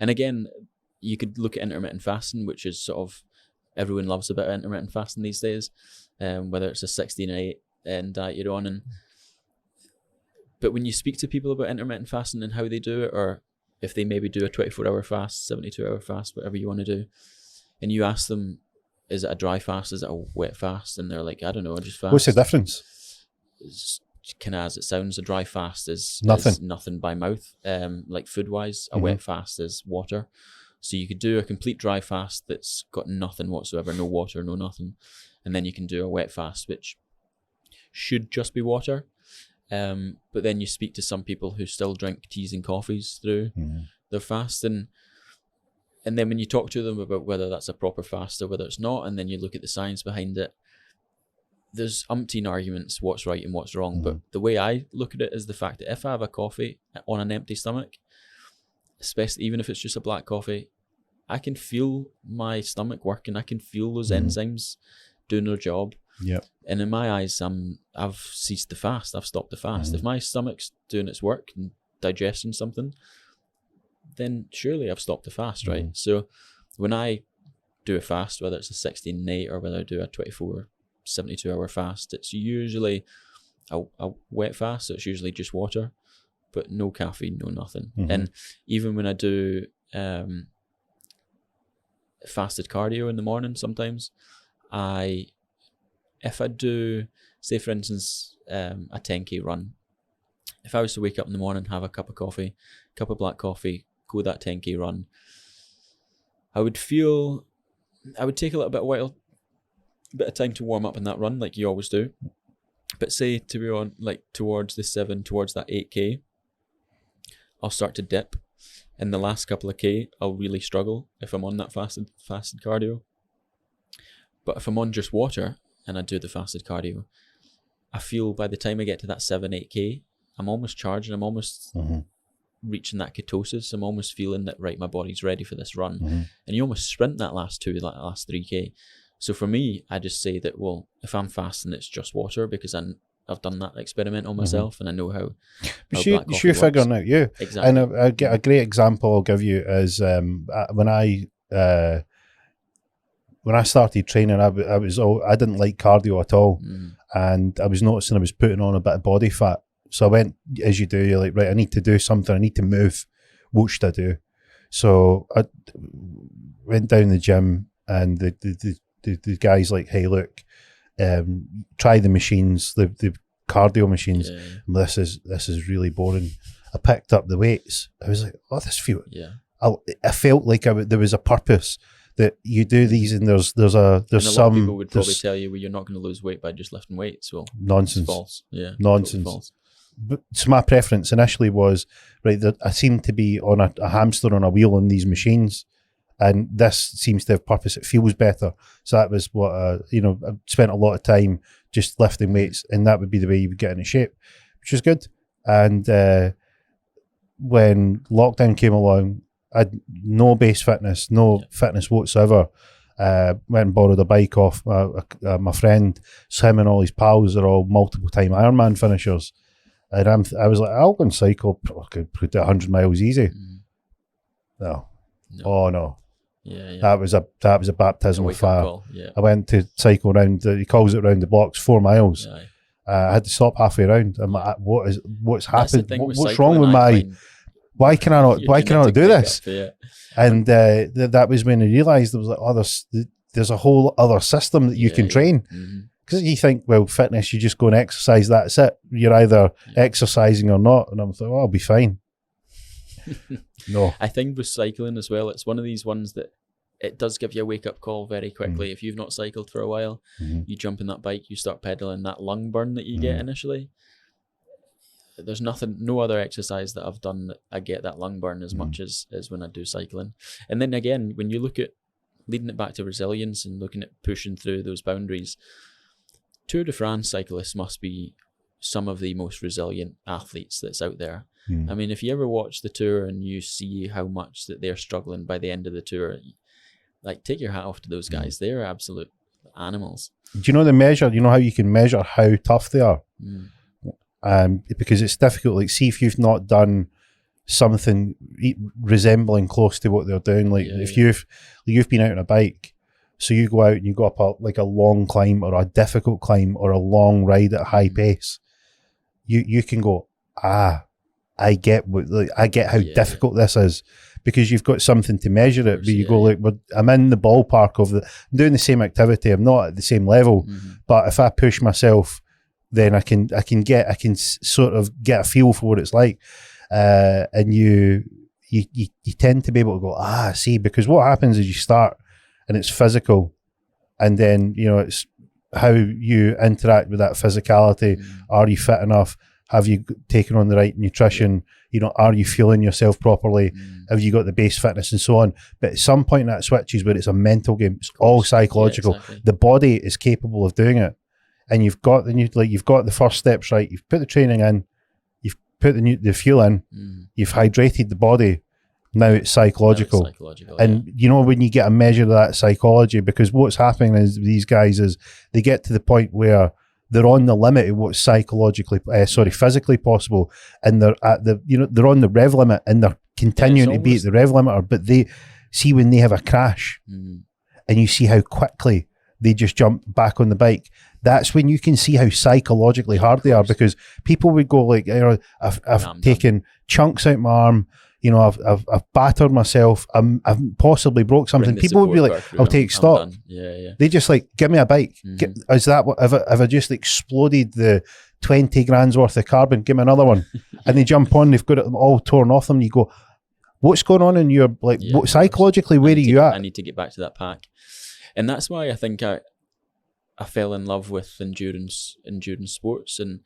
And again, you could look at intermittent fasting, which is sort of, everyone loves a bit of intermittent fasting these days, whether it's a 16-8 and diet you're on. But when you speak to people about intermittent fasting and how they do it, or if they maybe do a 24-hour fast, 72-hour fast, whatever you want to do, and you ask them, is it a dry fast, is it a wet fast? And they're like, I don't know, I just fast. What's the difference? It's kind of as it sounds. A dry fast is nothing by mouth, like food-wise. A Mhm. wet fast is water. So you could do a complete dry fast that's got nothing whatsoever, no water, no nothing. And then you can do a wet fast, which should just be water. But then you speak to some people who still drink teas and coffees through their fast. And then when you talk to them about whether that's a proper fast or whether it's not, and then you look at the science behind it, there's umpteen arguments what's right and what's wrong. But the way I look at it is the fact that if I have a coffee on an empty stomach, especially even if it's just a black coffee, I can feel my stomach working. I can feel those enzymes doing their job. Yep. And in my eyes, I've ceased the fast. I've stopped the fast. If my stomach's doing its work and digesting something, then surely I've stopped the fast, right? So when I do a fast, whether it's a 16-8 or whether I do a 24, 72-hour fast, it's usually a wet fast. So it's usually just water, but no caffeine, no nothing. And even when I do fasted cardio in the morning, sometimes if I do, say for instance, a 10k run, if I was to wake up in the morning, have a cup of coffee, cup of black coffee, go that 10k run, I would take a little bit of time to warm up in that run, like you always do. But say to be on like towards that 8k, I'll start to dip. In the last couple of k, I'll really struggle if I'm on that fasted cardio. But if I'm on just water and I do the fasted cardio, I feel by the time I get to that 7-8k, I'm almost charging. I'm almost reaching that ketosis. I'm almost feeling that, right, my body's ready for this run. And you almost sprint that last 3k. So for me, I just say that, well, if I'm fasting, it's just water, because I've done that experiment on myself and I know how But black coffee you're works. figuring out you. Exactly. And a great example I'll give you is when I started training, I didn't like cardio at all, and I was noticing I was putting on a bit of body fat. So I went, as you do, you're like, right, I need to do something. I need to move. What should I do? So I went down the gym, and the guys like, hey, look, try the machines, the cardio machines. Yeah. This is really boring. I picked up the weights. I was like, oh, this feels. Yeah. I felt like there was a purpose that you do these, and there's and a lot some of people would probably tell you, well, you're not going to lose weight by just lifting weights. Well, nonsense. It's false. Yeah. Nonsense. Totally false. But so my preference initially was, right, that I seem to be on a hamster on a wheel on these machines, and this seems to have purpose. It feels better. So that was what I spent a lot of time just lifting weights, and that would be the way you would get into shape, which was good. And when lockdown came along, I had no base fitness, fitness whatsoever. Went and borrowed a bike off my friend. So him and all his pals are all multiple time Ironman finishers. And I was like, I'll go and cycle. I could put 100 miles easy. No. Oh no. Yeah. That was a baptism of fire. Yeah. I went to cycle around. He calls it round the blocks, 4 miles. Yeah. I had to stop halfway around. I'm like, what's happened? What's wrong with my? Why can I not do this? And that was when I realised there was like, oh, there's a whole other system that you can train. Because you think, well, fitness, you just go and exercise, that's it. You're either exercising or not. And I'm like, oh, I'll be fine. No. I think with cycling as well, it's one of these ones that it does give you a wake-up call very quickly. If you've not cycled for a while, you jump in that bike, you start pedaling, that lung burn that you get initially. There's no other exercise that I've done that I get that lung burn as much as when I do cycling. And then again, when you look at leading it back to resilience and looking at pushing through those boundaries, Tour de France cyclists must be some of the most resilient athletes that's out there. I mean, if you ever watch the Tour and you see how much that they're struggling by the end of the Tour, like, take your hat off to those guys. They're absolute animals. Do you know the measure? You know how you can measure how tough they are? Because it's difficult. Like, see if you've not done something resembling close to what they're doing. Like if you've been out on a bike, so you go out and you go up a long climb or a difficult climb or a long ride at a high pace, you can go, I get how difficult this is, because you've got something to measure it. But you go like, I'm in the ballpark of I'm doing the same activity. I'm not at the same level, but if I push myself, then I can sort of get a feel for what it's like. And you tend to be able to go, see, because what happens is you start and it's physical, and then it's how you interact with that physicality. Are you fit enough? Have you taken on the right nutrition? Are you fueling yourself properly? Have you got the base fitness and so on? But at some point that switches where it's a mental game. It's all psychological. Yeah, exactly. The body is capable of doing it, and you've got the first steps right. You've put the training in, you've put the fuel in, you've hydrated the body. Now it's psychological. And when you get a measure of that psychology, because what's happening is these guys is they get to the point where they're on the limit of what's physically possible, and they're at they're on the rev limit, and they're continuing to be at the rev limiter. But they see when they have a crash, and you see how quickly they just jump back on the bike. That's when you can see how psychologically hard they are, because people would go like, I've taken chunks out my arm. I've battered myself. I've possibly broke something. People would be like, I'll take stock. They just like, give me a bike. Is that what? Have I just exploded the 20 grand's worth of carbon? Give me another one. And they jump on. They've got it all torn off them. And you go, what's going on in your psychologically? Where are you at? I need to get back to that pack, and that's why I think I fell in love with endurance sports, and